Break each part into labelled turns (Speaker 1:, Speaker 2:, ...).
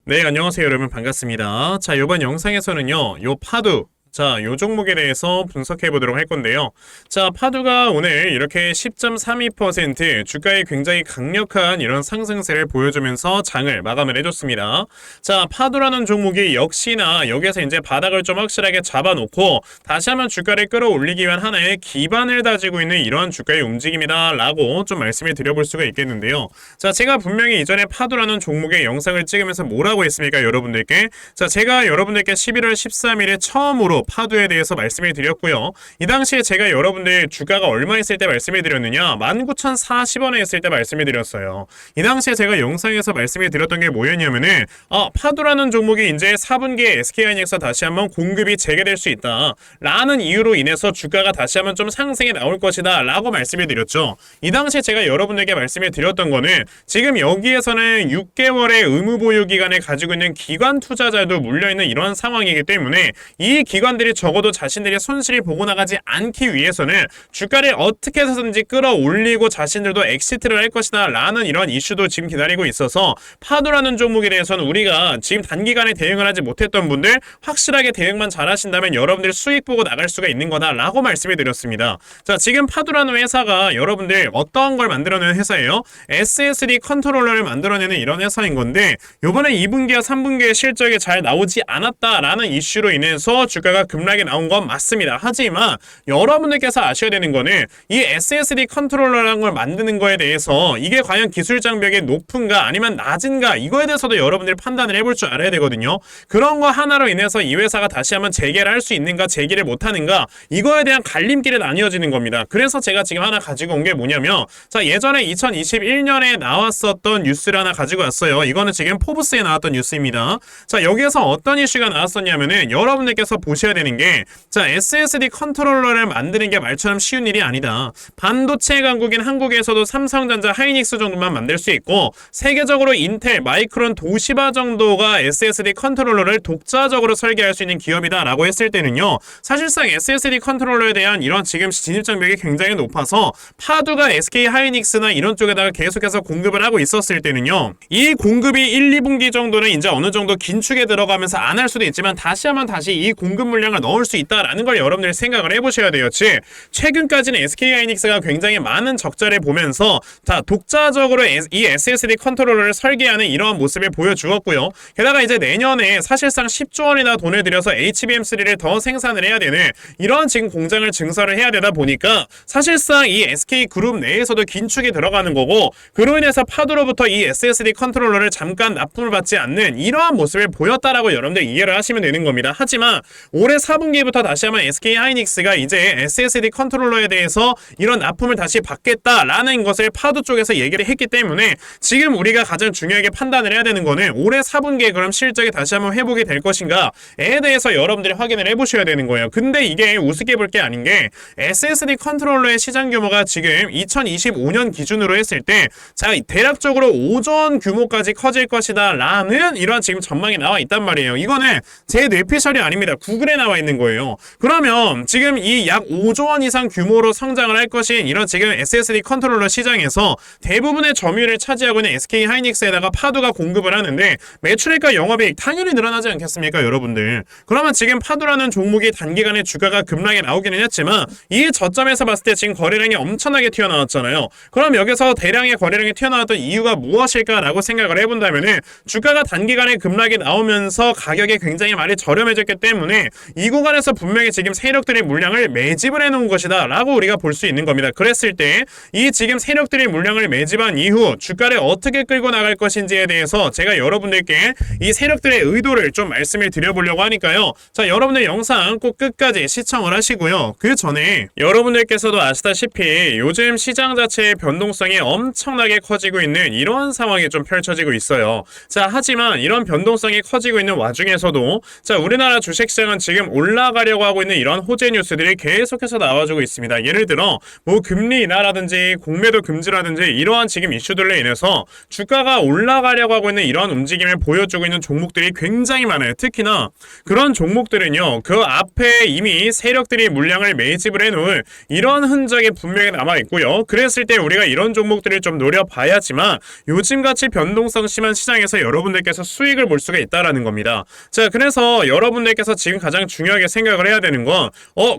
Speaker 1: 네, 안녕하세요, 여러분. 반갑습니다. 자, 이번 영상에서는요, 요 파두. 자, 요 종목에 대해서 분석해 보도록 할 건데요. 자, 파두가 오늘 이렇게 10.32% 주가에 굉장히 강력한 이런 상승세를 보여주면서 장을 마감을 해줬습니다. 자, 파두라는 종목이 역시나 여기에서 이제 바닥을 좀 확실하게 잡아놓고 다시 한번 주가를 끌어올리기 위한 하나의 기반을 다지고 있는 이러한 주가의 움직임이다 라고 좀 말씀을 드려볼 수가 있겠는데요. 자, 제가 분명히 이전에 파두라는 종목의 영상을 찍으면서 뭐라고 했습니까, 여러분들께? 자, 제가 여러분들께 11월 13일에 처음으로 파두에 대해서 말씀을 드렸고요. 이 당시에 제가 여러분들 주가가 얼마 있을 때 말씀을 드렸느냐, 19,040원에 있을 때 말씀을 드렸어요. 이 당시에 제가 영상에서 말씀을 드렸던 게 뭐였냐면은 파두라는 종목이 이제 4분기에 SK하이닉스가 다시 한번 공급이 재개될 수 있다 라는 이유로 인해서 주가가 다시 한번 좀 상승이 나올 것이다 라고 말씀을 드렸죠. 이 당시에 제가 여러분들께 말씀을 드렸던 거는 지금 여기에서는 6개월의 의무보유 기간을 가지고 있는 기관 투자자도 물려있는 이런 상황이기 때문에 이 기관들이 적어도 자신들의 손실이 보고 나가지 않기 위해서는 주가를 어떻게 해서든지 끌어올리고 자신들도 엑시트를 할 것이다 라는 이런 이슈도 지금 기다리고 있어서 파두라는 종목에 대해서는 우리가 지금 단기간에 대응을 하지 못했던 분들 확실하게 대응만 잘 하신다면 여러분들 수익 보고 나갈 수가 있는 거다 라고 말씀을 드렸습니다. 자, 지금 파두라는 회사가 여러분들 어떤 걸 만들어내는 회사예요? SSD 컨트롤러를 만들어내는 이런 회사인 건데 요번에 2분기와 3분기의 실적이 잘 나오지 않았다라는 이슈로 인해서 주가가 급락이 나온 건 맞습니다. 하지만 여러분들께서 아셔야 되는 거는 이 SSD 컨트롤러라는 걸 만드는 거에 대해서 이게 과연 기술 장벽이 높은가 아니면 낮은가 이거에 대해서도 여러분들이 판단을 해볼 줄 알아야 되거든요. 그런 거 하나로 인해서 이 회사가 다시 한번 재개를 할 수 있는가 재개를 못하는가 이거에 대한 갈림길이 나뉘어지는 겁니다. 그래서 제가 지금 하나 가지고 온 게 뭐냐면 자, 예전에 2021년에 나왔었던 뉴스를 하나 가지고 왔어요. 이거는 지금 포브스에 나왔던 뉴스입니다. 자, 여기에서 어떤 이슈가 나왔었냐면은 여러분들께서 보셔야 되는 게 자, SSD 컨트롤러를 만드는 게 말처럼 쉬운 일이 아니다. 반도체 강국인 한국에서도 삼성전자, 하이닉스 정도만 만들 수 있고 세계적으로 인텔, 마이크론, 도시바 정도가 SSD 컨트롤러를 독자적으로 설계할 수 있는 기업이다 라고 했을 때는요, 사실상 SSD 컨트롤러에 대한 이런 지금 진입장벽이 굉장히 높아서 파두가 SK 하이닉스나 이런 쪽에다가 계속해서 공급을 하고 있었을 때는요, 이 공급이 1, 2분기 정도는 이제 어느 정도 긴축에 들어가면서 안 할 수도 있지만 다시 이 공급 물량을 넣을 수 있다라는 걸 여러분들이 생각을 해보셔야 돼요. 즉 최근까지는 SK하이닉스가 굉장히 많은 적자를 보면서 다 독자적으로 이 SSD 컨트롤러를 설계하는 이러한 모습을 보여주었고요. 게다가 이제 내년에 사실상 10조 원이나 돈을 들여서 HBM3를 더 생산을 해야 되는 이런 지금 공장을 증설을 해야 되다 보니까 사실상 이 SK그룹 내에서도 긴축이 들어가는 거고 그로 인해서 파두로부터 이 SSD 컨트롤러를 잠깐 납품을 받지 않는 이러한 모습을 보였다라고 여러분들 이해를 하시면 되는 겁니다. 하지만 올해 4분기부터 다시 한번 SK하이닉스가 이제 SSD 컨트롤러에 대해서 이런 납품을 다시 받겠다라는 것을 파두 쪽에서 얘기를 했기 때문에 지금 우리가 가장 중요하게 판단을 해야 되는 거는 올해 4분기에 그럼 실적이 다시 한번 회복이 될 것인가에 대해서 여러분들이 확인을 해보셔야 되는 거예요. 근데 이게 우습게 볼 게 아닌 게 SSD 컨트롤러의 시장 규모가 지금 2025년 기준으로 했을 때 자, 대략적으로 5조 원 규모까지 커질 것이다 라는 이런 지금 전망이 나와 있단 말이에요. 이거는 제 뇌피셜이 아닙니다. 구글에 나와 있는 거예요. 그러면 지금 이 약 5조 원 이상 규모로 성장을 할 것인 이런 지금 SSD 컨트롤러 시장에서 대부분의 점유율을 차지하고 있는 SK하이닉스에다가 파두가 공급을 하는데 매출액과 영업이익 당연히 늘어나지 않겠습니까, 여러분들? 그러면 지금 파두라는 종목이 단기간에 주가가 급락에 나오기는 했지만 이 저점에서 봤을 때 지금 거래량이 엄청나게 튀어나왔잖아요. 그럼 여기서 대량의 거래량이 튀어나왔던 이유가 무엇일까라고 생각을 해본다면은 주가가 단기간에 급락이 나오면서 가격이 굉장히 많이 저렴해졌기 때문에 이 구간에서 분명히 지금 세력들의 물량을 매집을 해놓은 것이다 라고 우리가 볼 수 있는 겁니다. 그랬을 때 이 지금 세력들의 물량을 매집한 이후 주가를 어떻게 끌고 나갈 것인지에 대해서 제가 여러분들께 이 세력들의 의도를 좀 말씀을 드려보려고 하니까요. 자, 여러분들 영상 꼭 끝까지 시청을 하시고요. 그 전에 여러분들께서도 아시다시피 요즘 시장 자체의 변동성이 엄청나게 커지고 있는 이런 상황이 좀 펼쳐지고 있어요. 자, 하지만 이런 변동성이 커지고 있는 와중에서도 자, 우리나라 주식시장은 지금 지금 올라가려고 하고 있는 이런 호재 뉴스들이 계속해서 나와주고 있습니다. 예를 들어 뭐 금리 인하라든지 공매도 금지라든지 이러한 지금 이슈들로 인해서 주가가 올라가려고 하고 있는 이런 움직임을 보여주고 있는 종목들이 굉장히 많아요. 특히나 그런 종목들은요, 그 앞에 이미 세력들이 물량을 매집을 해놓은 이런 흔적이 분명히 남아있고요. 그랬을 때 우리가 이런 종목들을 좀 노려봐야지만 요즘같이 변동성 심한 시장에서 여러분들께서 수익을 볼 수가 있다라는 겁니다. 자, 그래서 여러분들께서 지금 가장 중요하게 생각을 해야 되는 건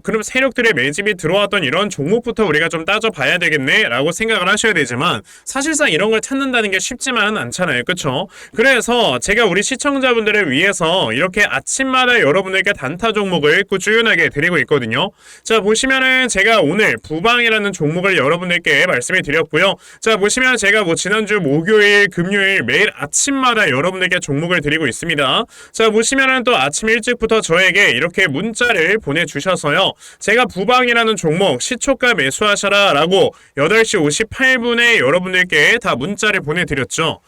Speaker 1: 그럼 세력들의 매집이 들어왔던 이런 종목부터 우리가 좀 따져봐야 되겠네 라고 생각을 하셔야 되지만 사실상 이런 걸 찾는다는 게 쉽지만은 않잖아요. 그쵸? 그래서 제가 우리 시청자분들을 위해서 이렇게 아침마다 여러분들께 단타 종목을 꾸준하게 드리고 있거든요. 자, 보시면은 제가 오늘 부방이라는 종목을 여러분들께 말씀을 드렸고요. 자, 보시면 제가 뭐 지난주 목요일, 금요일 매일 아침마다 여러분들께 종목을 드리고 있습니다. 자, 보시면은 또 아침 일찍부터 저에게 이렇게 문자를 보내주셔서요. 제가 부방이라는 종목 시초가 매수하셔라 라고 8시 58분에 여러분들께 다 문자를 보내드렸죠.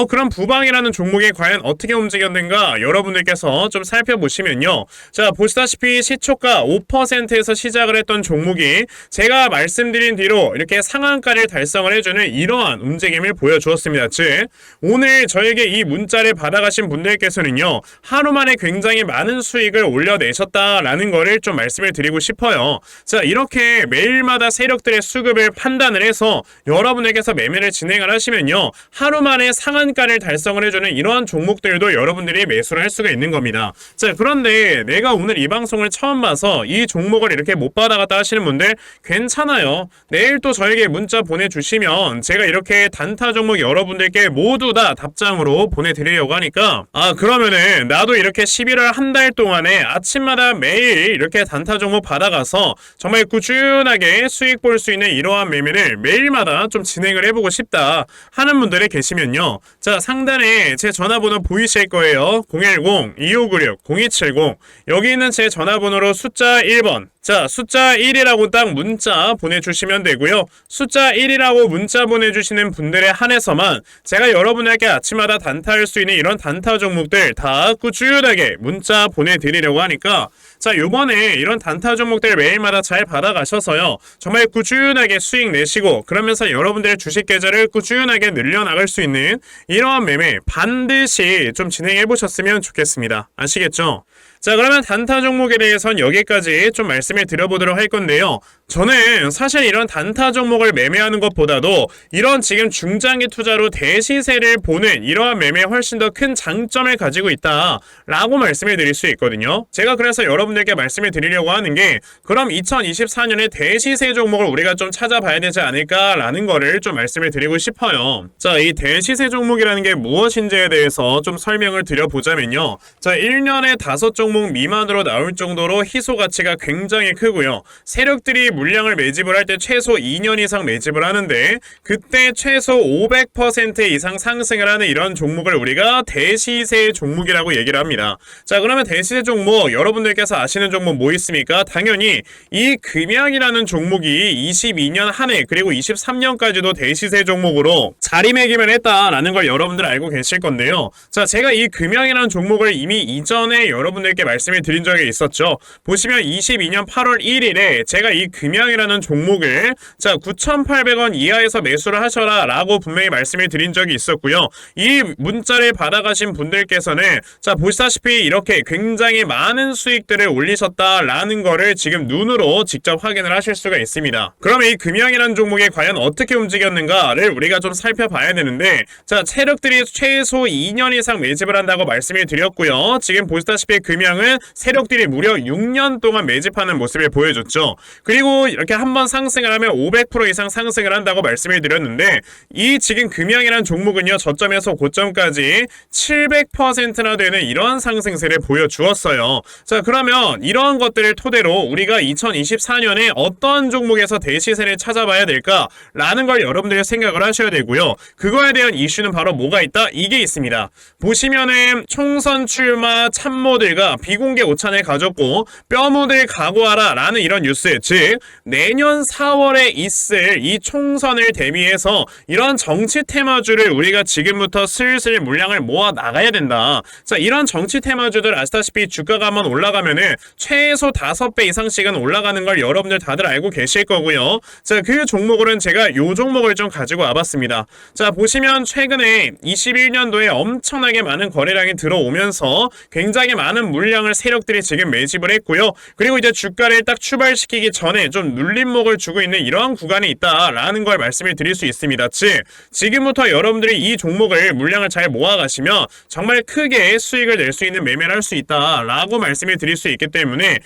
Speaker 1: 그럼 부방이라는 종목이 과연 어떻게 움직였는가 여러분들께서 좀 살펴보시면요. 자, 보시다시피 시초가 5%에서 시작을 했던 종목이 제가 말씀드린 뒤로 이렇게 상한가를 달성을 해주는 이러한 움직임을 보여주었습니다. 즉, 오늘 저에게 이 문자를 받아가신 분들께서는요, 하루 만에 굉장히 많은 수익을 올려내셨다라는 거를 좀 말씀을 드리고 싶어요. 자, 이렇게 매일마다 세력들의 수급을 판단을 해서 여러분에게서 매매를 진행을 하시면요, 하루 만에 상한가를 달성을 해주는 이러한 종목들도 여러분들이 매수를 할 수가 있는 겁니다. 자, 그런데 내가 오늘 이 방송을 처음 봐서 이 종목을 이렇게 못 받아갔다 하시는 분들 괜찮아요. 내일 또 저에게 문자 보내주시면 제가 이렇게 단타 종목 여러분들께 모두 다 답장으로 보내드리려고 하니까 그러면은 나도 이렇게 11월 한 달 동안에 아침마다 매일 이렇게 단타 종목 받아가서 정말 꾸준하게 수익 볼 수 있는 이러한 매매를 매일마다 좀 진행을 해보고 싶다 하는 분들이 계시면요. 자, 상단에 제 전화번호 보이실 거예요. 010-2596-0270 여기 있는 제 전화번호로 숫자 1번 자, 숫자 1이라고 딱 문자 보내주시면 되고요. 숫자 1이라고 문자 보내주시는 분들에 한해서만 제가 여러분에게 아침마다 단타할 수 있는 이런 단타 종목들 다 꾸준하게 문자 보내드리려고 하니까 자, 요번에 이런 단타 종목들 매일마다 잘 받아가셔서요. 정말 꾸준하게 수익 내시고 그러면서 여러분들의 주식 계좌를 꾸준하게 늘려나갈 수 있는 이러한 매매 반드시 좀 진행해보셨으면 좋겠습니다. 아시겠죠? 자, 그러면 단타 종목에 대해서는 여기까지 좀 말씀을 드려보도록 할 건데요. 저는 사실 이런 단타 종목을 매매하는 것보다도 이런 지금 중장기 투자로 대시세를 보는 이러한 매매에 훨씬 더 큰 장점을 가지고 있다라고 말씀을 드릴 수 있거든요. 제가 그래서 여러분들께 말씀을 드리려고 하는 게 그럼 2024년에 대시세 종목을 우리가 좀 찾아봐야 되지 않을까라는 거를 좀 말씀을 드리고 싶어요. 자, 이 대시세 종목이라는 게 무엇인지에 대해서 좀 설명을 드려보자면요. 자, 1년에 5종목 미만으로 나올 정도로 희소 가치가 굉장히 크고요. 세력들이 물량을 매집을 할 때 최소 2년 이상 매집을 하는데 그때 최소 500% 이상 상승을 하는 이런 종목을 우리가 대시세 종목이라고 얘기를 합니다. 자, 그러면 대시세 종목 여러분들께서 아시는 종목 뭐 있습니까? 당연히 이 금양이라는 종목이 22년 한 해 그리고 23년까지도 대시세 종목으로 자리매김을 했다라는 걸 여러분들 알고 계실 건데요. 자, 제가 이 금양이라는 종목을 이미 이전에 여러분들께 말씀을 드린 적이 있었죠. 보시면 22년 8월 1일에 제가 이 금양이라는 종목을 자 9,800원 이하에서 매수를 하셔라 라고 분명히 말씀을 드린 적이 있었고요. 이 문자를 받아가신 분들께서는 자 보시다시피 이렇게 굉장히 많은 수익들을 올리셨다라는 거를 지금 눈으로 직접 확인을 하실 수가 있습니다. 그럼 이 금양이라는 종목이 과연 어떻게 움직였는가를 우리가 좀 살펴봐야 되는데 자 세력들이 최소 2년 이상 매집을 한다고 말씀을 드렸고요. 지금 보시다시피 금양은 세력들이 무려 6년 동안 매집하는 모습을 보여줬죠. 그리고 이렇게 한번 상승을 하면 500% 이상 상승을 한다고 말씀을 드렸는데 이 지금 금양이라는 종목은요 저점에서 고점까지 700%나 되는 이런 상승세를 보여주었어요. 자 그러면 이러한 것들을 토대로 우리가 2024년에 어떤 종목에서 대시세를 찾아봐야 될까라는 걸 여러분들이 생각을 하셔야 되고요. 그거에 대한 이슈는 바로 뭐가 있다? 이게 있습니다. 보시면은 총선 출마 참모들과 자, 비공개 오찬을 가졌고 뼈묻을 각오하라 라는 이런 뉴스, 즉 내년 4월에 있을 이 총선을 대비해서 이런 정치 테마주를 우리가 지금부터 슬슬 물량을 모아 나가야 된다. 자, 이런 정치 테마주들 아시다시피 주가가 한번 올라가면은 최소 5배 이상씩은 올라가는 걸 여러분들 다들 알고 계실 거고요. 자, 그 종목으로는 제가 요 종목을 좀 가지고 와봤습니다. 자, 보시면 최근에 21년도에 엄청나게 많은 거래량이 들어오면서 굉장히 많은 물량을 세력들이 지금 매집을 했고요. 그리고 이제 주가를 딱 출발시키기 전에 좀 눌림목을 주고 있는 이러한 구간이 있다라는 걸 말씀을 드릴 수 있습니다. 즉, 지금부터 여러분들이 이 종목을 물량을 잘 모아가시면 정말 크게 수익을 낼 수 있는 매매를 할 수 있다라고 말씀을 드릴 수 있기 때문에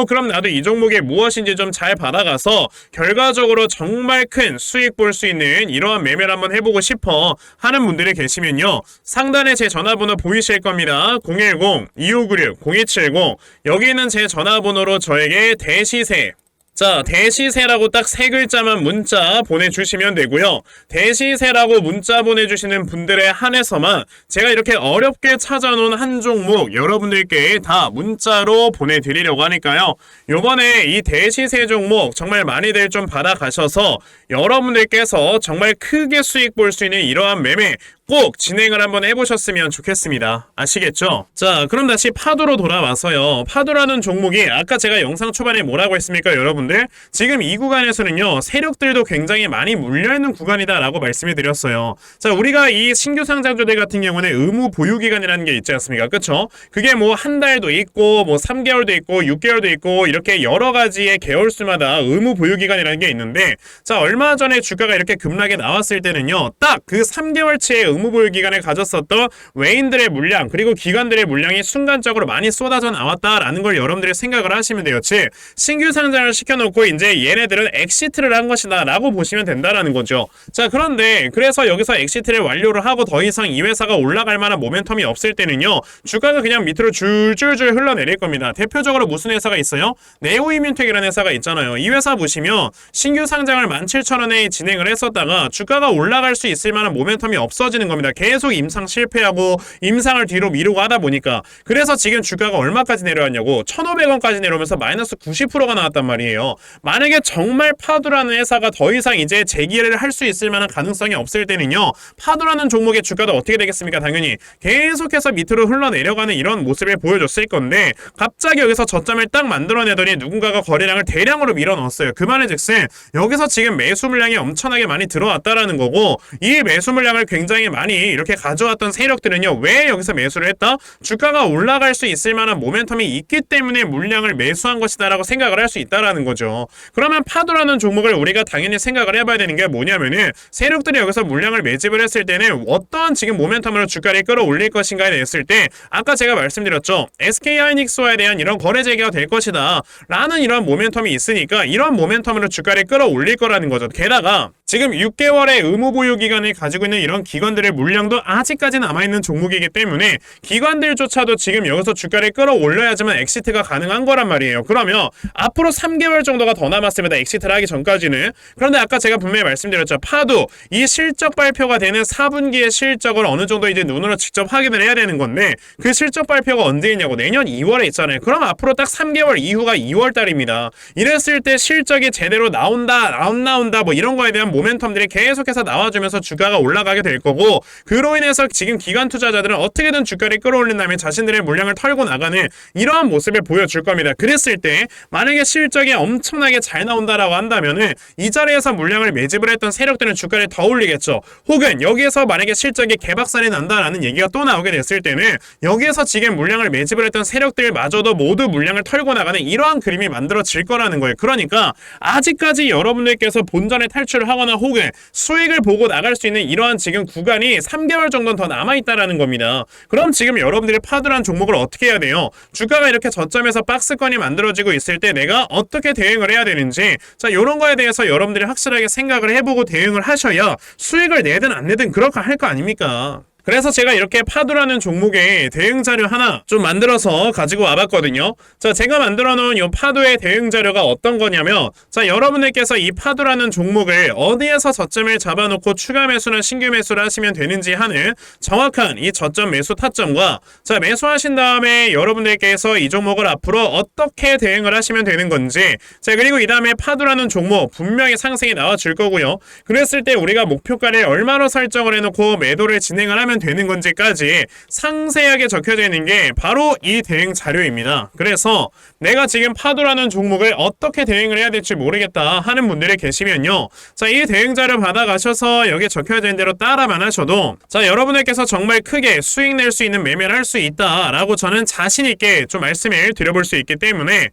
Speaker 1: 그럼 나도 이 종목이 무엇인지 좀 잘 받아가서 결과적으로 정말 큰 수익 볼 수 있는 이러한 매매를 한번 해보고 싶어 하는 분들이 계시면요, 상단에 제 전화번호 보이실 겁니다. 010-2596-0270 여기 있는 제 전화번호로 저에게 대시세, 자, 대시세라고 딱 3글자만 문자 보내주시면 되고요. 대시세라고 문자 보내주시는 분들에 한해서만 제가 이렇게 어렵게 찾아놓은 한 종목 여러분들께 다 문자로 보내드리려고 하니까요. 요번에 이 대시세 종목 정말 많이들 좀 받아가셔서 여러분들께서 정말 크게 수익 볼 수 있는 이러한 매매 꼭 진행을 한번 해보셨으면 좋겠습니다. 아시겠죠? 자, 그럼 다시 파도로 돌아와서요. 파도라는 종목이 아까 제가 영상 초반에 뭐라고 했습니까, 여러분들? 지금 이 구간에서는요, 세력들도 굉장히 많이 물려있는 구간이다 라고 말씀을 드렸어요. 자, 우리가 이 신규 상장주들 같은 경우는 의무 보유기간이라는 게 있지 않습니까? 그쵸? 그게 뭐 한 달도 있고 뭐 3개월도 있고 6개월도 있고 이렇게 여러 가지의 개월수마다 의무 보유기간이라는 게 있는데, 자, 얼마 전에 주가가 이렇게 급락에 나왔을 때는요, 딱 그 3개월치의 의무보유 기간에 가졌었던 외인들의 물량 그리고 기관들의 물량이 순간적으로 많이 쏟아져 나왔다라는 걸 여러분들이 생각을 하시면 돼요. 즉, 신규 상장을 시켜놓고 이제 얘네들은 엑시트를 한 것이다 라고 보시면 된다라는 거죠. 자, 그런데 그래서 여기서 엑시트를 완료를 하고 더 이상 이 회사가 올라갈 만한 모멘텀이 없을 때는요, 주가가 그냥 밑으로 줄줄줄 흘러내릴 겁니다. 대표적으로 무슨 회사가 있어요? 네오이뮨텍이라는 회사가 있잖아요. 이 회사 보시면 신규 상장을 17,000원에 진행을 했었다가 주가가 올라갈 수 있을 만한 모멘텀이 없어지는 겁니다. 계속 임상 실패하고 임상을 뒤로 미루고 하다 보니까. 그래서 지금 주가가 얼마까지 내려왔냐고 1,500원까지 내려오면서 마이너스 90%가 나왔단 말이에요. 만약에 정말 파도라는 회사가 더 이상 이제 재기회를 할 수 있을 만한 가능성이 없을 때는요, 파도라는 종목의 주가도 어떻게 되겠습니까? 당연히 계속해서 밑으로 흘러내려가는 이런 모습을 보여줬을 건데, 갑자기 여기서 저점을 딱 만들어내더니 누군가가 거래량을 대량으로 밀어넣었어요. 그 말은 즉슨 여기서 지금 매수 물량이 엄청나게 많이 들어왔다라는 거고, 이 매수 물량을 굉장히 많이 이렇게 가져왔던 세력들은요, 왜 여기서 매수를 했다? 주가가 올라갈 수 있을 만한 모멘텀이 있기 때문에 물량을 매수한 것이다 라고 생각을 할 수 있다라는 거죠. 그러면 파도라는 종목을 우리가 당연히 생각을 해봐야 되는 게 뭐냐면은, 세력들이 여기서 물량을 매집을 했을 때는 어떠한 지금 모멘텀으로 주가를 끌어올릴 것인가에 대했을 때, 아까 제가 말씀드렸죠, SK하이닉스와에 대한 이런 거래 재개가 될 것이다 라는 이런 모멘텀이 있으니까 이런 모멘텀으로 주가를 끌어올릴 거라는 거죠. 게다가 지금 6개월의 의무 보유 기간을 가지고 있는 이런 기관들의 물량도 아직까지 남아있는 종목이기 때문에 기관들조차도 지금 여기서 주가를 끌어올려야지만 엑시트가 가능한 거란 말이에요. 그러면 앞으로 3개월 정도가 더 남았습니다. 엑시트를 하기 전까지는. 그런데 아까 제가 분명히 말씀드렸죠. 파도 이 실적 발표가 되는 4분기의 실적을 어느 정도 이제 눈으로 직접 확인을 해야 되는 건데, 그 실적 발표가 언제 있냐고 내년 2월에 있잖아요. 그럼 앞으로 딱 3개월 이후가 2월 달입니다. 이랬을 때 실적이 제대로 나온다 안 나온다 뭐 이런 거에 대한 모멘텀들이 계속해서 나와주면서 주가가 올라가게 될 거고, 그로 인해서 지금 기관 투자자들은 어떻게든 주가를 끌어올린 다음에 자신들의 물량을 털고 나가는 이러한 모습을 보여줄 겁니다. 그랬을 때 만약에 실적이 엄청나게 잘 나온다라고 한다면은 이 자리에서 물량을 매집을 했던 세력들은 주가를 더 올리겠죠. 혹은 여기에서 만약에 실적이 개박살이 난다라는 얘기가 또 나오게 됐을 때는 여기에서 지금 물량을 매집을 했던 세력들마저도 모두 물량을 털고 나가는 이러한 그림이 만들어질 거라는 거예요. 그러니까 아직까지 여러분들께서 본전에 탈출을 하거나 혹은 수익을 보고 나갈 수 있는 이러한 지금 구간이 3개월 정도는 더 남아있다라는 겁니다. 그럼 지금 여러분들이 파도란 종목을 어떻게 해야 돼요? 주가가 이렇게 저점에서 박스권이 만들어지고 있을 때 내가 어떻게 대응을 해야 되는지, 자, 이런 거에 대해서 여러분들이 확실하게 생각을 해보고 대응을 하셔야 수익을 내든 안 내든 그렇게 할 거 아닙니까? 그래서 제가 이렇게 파도라는 종목의 대응 자료 하나 좀 만들어서 가지고 와봤거든요. 자, 제가 만들어 놓은 이 파도의 대응 자료가 어떤 거냐면, 자, 여러분들께서 이 파도라는 종목을 어디에서 저점을 잡아놓고 추가 매수나 신규 매수를 하시면 되는지 하는 정확한 이 저점 매수 타점과, 자, 매수하신 다음에 여러분들께서 이 종목을 앞으로 어떻게 대응을 하시면 되는 건지, 자, 그리고 이 다음에 파도라는 종목 분명히 상승이 나와줄 거고요. 그랬을 때 우리가 목표가를 얼마로 설정을 해놓고 매도를 진행을 하면 되는 건지까지 상세하게 적혀져 있는 게 바로 이 대응 자료입니다. 그래서 내가 지금 파도라는 종목을 어떻게 대응을 해야 될지 모르겠다 하는 분들이 계시면요, 자, 이 대응 자료 받아가셔서 여기 적혀져 있는 대로 따라만 하셔도, 자, 여러분들께서 정말 크게 수익 낼 수 있는 매매를 할 수 있다라고 저는 자신 있게 좀 말씀을 드려볼 수 있기 때문에,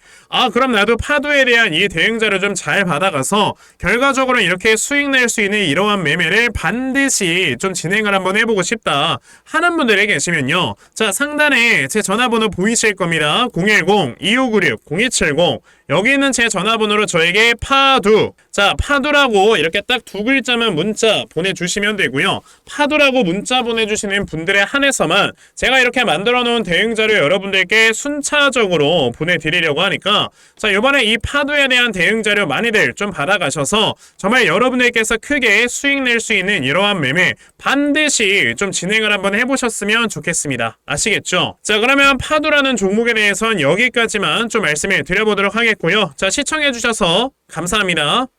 Speaker 1: 그럼 나도 파도에 대한 이 대응 자료 좀 잘 받아가서 결과적으로 이렇게 수익 낼 수 있는 이러한 매매를 반드시 좀 진행을 한번 해보고 싶다 하는 분들이 계시면요, 자, 상단에 제 전화번호 보이실 겁니다. 010-2596-0270. 여기 있는 제 전화번호로 저에게 파두, 자, 파두라고 이렇게 딱 두 글자만 문자 보내주시면 되고요. 파두라고 문자 보내주시는 분들에 한해서만 제가 이렇게 만들어 놓은 대응 자료 여러분들께 순차적으로 보내드리려고 하니까, 자, 이번에 이 파두에 대한 대응 자료 많이들 좀 받아가셔서 정말 여러분들께서 크게 수익 낼 수 있는 이러한 매매 반드시 좀 진행을 한번 해보셨으면 좋겠습니다. 아시겠죠? 자, 그러면 파두라는 종목에 대해서는 여기까지만 좀 말씀을 드려보도록 하겠고요. 자, 시청해주셔서 감사합니다.